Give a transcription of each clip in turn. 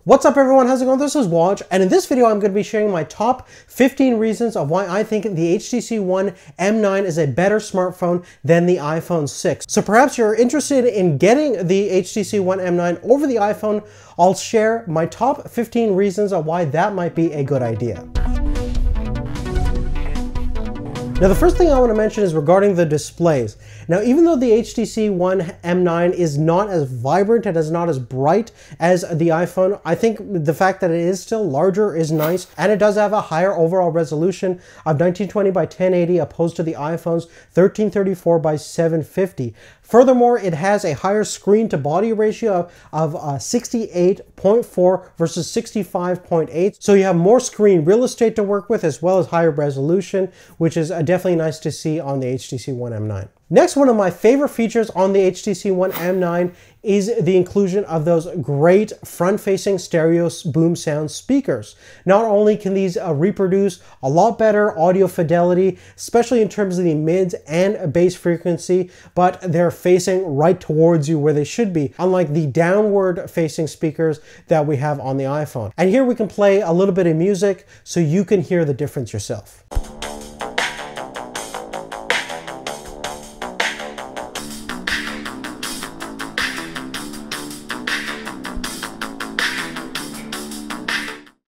What's up everyone, how's it going? This is Waj, and in this video I'm going to be sharing my top 15 reasons of why I think the HTC One M9 is a better smartphone than the iPhone 6. So perhaps you're interested in getting the HTC One M9 over the iPhone. I'll share my top 15 reasons of why that might be a good idea. Now the first thing I want to mention is regarding the displays. Now even though the HTC One M9 is not as vibrant and is not as bright as the iPhone, I think the fact that it is still larger is nice, and it does have a higher overall resolution of 1920 by 1080 opposed to the iPhone's 1334 by 750. Furthermore, it has a higher screen to body ratio of 68.4 versus 65.8. So you have more screen real estate to work with as well as higher resolution, which is definitely nice to see on the HTC One M9. Next, one of my favorite features on the HTC One M9 is the inclusion of those great front-facing stereo boom sound speakers. Not only can these reproduce a lot better audio fidelity, especially in terms of the mids and bass frequency, but they're facing right towards you where they should be, unlike the downward-facing speakers that we have on the iPhone. And here we can play a little bit of music so you can hear the difference yourself.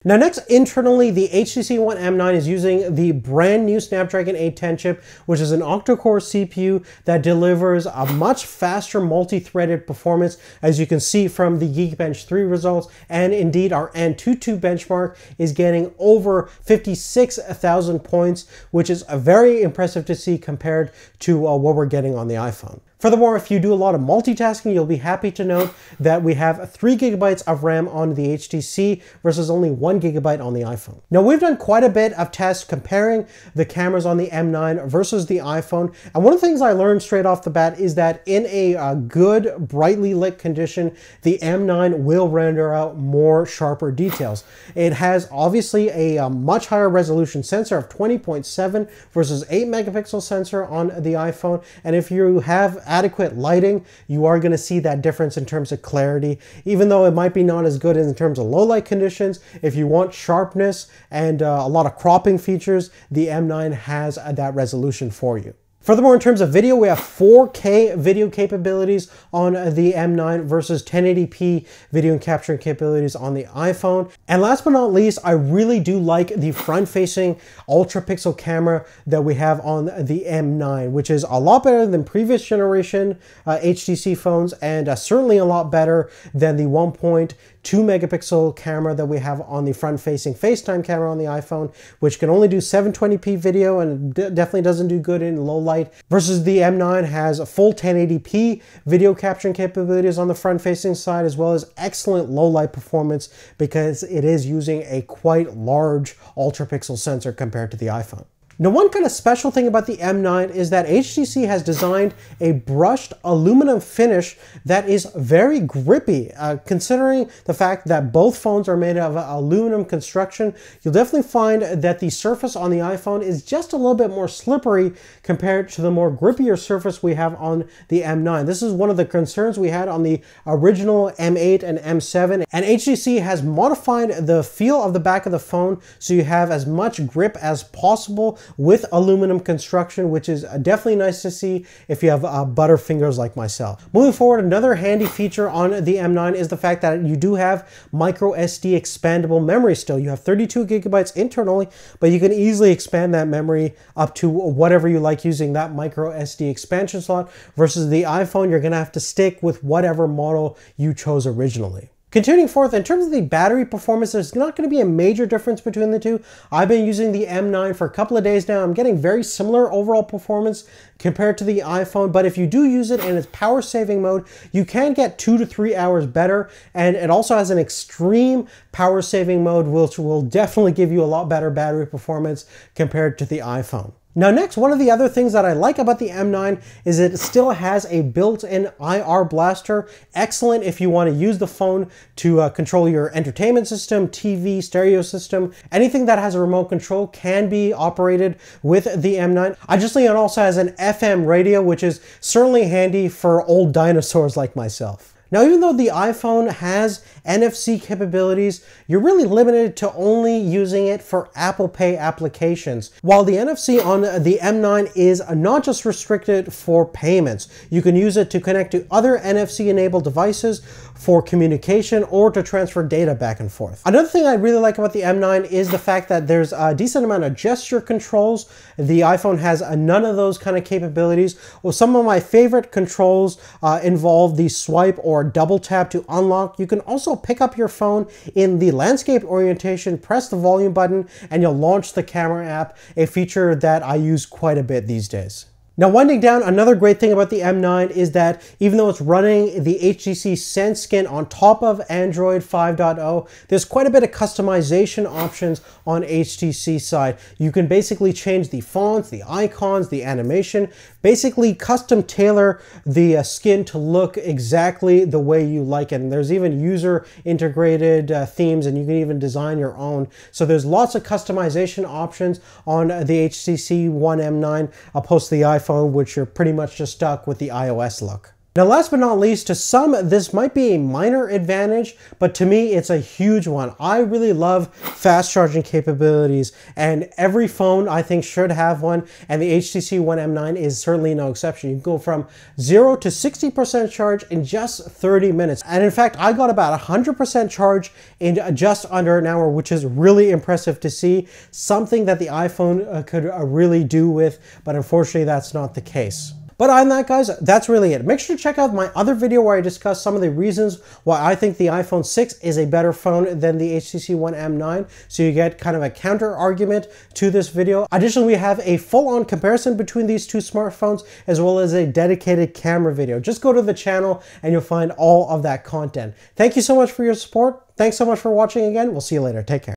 Now next, internally, the HTC One M9 is using the brand new Snapdragon 810 chip, which is an octa-core CPU that delivers a much faster multi-threaded performance, as you can see from the Geekbench 3 results, and indeed our Antutu benchmark is getting over 56,000 points, which is very impressive to see compared to what we're getting on the iPhone. Furthermore, if you do a lot of multitasking, you'll be happy to note that we have 3 GB of RAM on the HTC versus only 1 GB on the iPhone. Now, we've done quite a bit of tests comparing the cameras on the M9 versus the iPhone, and one of the things I learned straight off the bat is that in a good, brightly lit condition, the M9 will render out more sharper details. It has obviously a much higher resolution sensor of 20.7 versus 8 megapixel sensor on the iPhone, and if you have adequate lighting, you are going to see that difference in terms of clarity, even though it might be not as good in terms of low light conditions. If you want sharpness and a lot of cropping features, the M9 has that resolution for you. Furthermore, in terms of video, we have 4K video capabilities on the M9 versus 1080p video and capturing capabilities on the iPhone. And last but not least, I really do like the front-facing ultra-pixel camera that we have on the M9, which is a lot better than previous generation HTC phones, and certainly a lot better than the 1.2 megapixel camera that we have on the front-facing FaceTime camera on the iPhone, which can only do 720p video and definitely doesn't do good in low light, versus the M9 has a full 1080p video capturing capabilities on the front-facing side, as well as excellent low light performance because it is using a quite large ultra-pixel sensor compared to the iPhone. Now, one kind of special thing about the M9 is that HTC has designed a brushed aluminum finish that is very grippy. Considering the fact that both phones are made of aluminum construction, you'll definitely find that the surface on the iPhone is just a little bit more slippery compared to the more grippier surface we have on the M9. This is one of the concerns we had on the original M8 and M7, and HTC has modified the feel of the back of the phone so you have as much grip as possible with aluminum construction, which is definitely nice to see if you have butter fingers like myself. Moving forward, another handy feature on the M9 is the fact that you do have micro SD expandable memory still. You have 32 gigabytes internally, but you can easily expand that memory up to whatever you like using that micro SD expansion slot, versus the iPhone, you're gonna have to stick with whatever model you chose originally. Continuing forth, in terms of the battery performance, there's not going to be a major difference between the two. I've been using the M9 for a couple of days now. I'm getting very similar overall performance compared to the iPhone, but if you do use it in its power saving mode, you can get 2 to 3 hours better, and it also has an extreme power saving mode, which will definitely give you a lot better battery performance compared to the iPhone. Now next, one of the other things that I like about the M9 is it still has a built-in IR blaster. Excellent if you want to use the phone to control your entertainment system, TV, stereo system. Anything that has a remote control can be operated with the M9. Additionally, it also has an FM radio, which is certainly handy for old dinosaurs like myself. Now, even though the iPhone has NFC capabilities, you're really limited to only using it for Apple Pay applications. While the NFC on the M9 is not just restricted for payments, you can use it to connect to other NFC-enabled devices for communication or to transfer data back and forth. Another thing I really like about the M9 is the fact that there's a decent amount of gesture controls. The iPhone has none of those kind of capabilities. Well, some of my favorite controls involve the swipe or double tap to unlock. You can also pick up your phone in the landscape orientation, press the volume button, and you'll launch the camera app, a feature that I use quite a bit these days. Now, winding down, another great thing about the M9 is that even though it's running the HTC Sense skin on top of Android 5.0, there's quite a bit of customization options on HTC side. You can basically change the fonts, the icons, the animation, basically custom tailor the skin to look exactly the way you like it. And there's even user integrated themes, and you can even design your own. So there's lots of customization options on the HTC One M9 opposed to the iPhone, which you're pretty much just stuck with the iOS look. Now, last but not least, to some, this might be a minor advantage, but to me, it's a huge one. I really love fast charging capabilities, and every phone I think should have one, and the HTC One M9 is certainly no exception. You can go from 0 to 60% charge in just 30 minutes. And in fact, I got about 100% charge in just under an hour, which is really impressive to see. Something that the iPhone could really do with, but unfortunately, that's not the case. But other than that, guys, that's really it. Make sure to check out my other video where I discuss some of the reasons why I think the iPhone 6 is a better phone than the HTC One M9, so you get kind of a counter argument to this video. Additionally, we have a full-on comparison between these two smartphones, as well as a dedicated camera video. Just go to the channel and you'll find all of that content. Thank you so much for your support. Thanks so much for watching again. We'll see you later. Take care.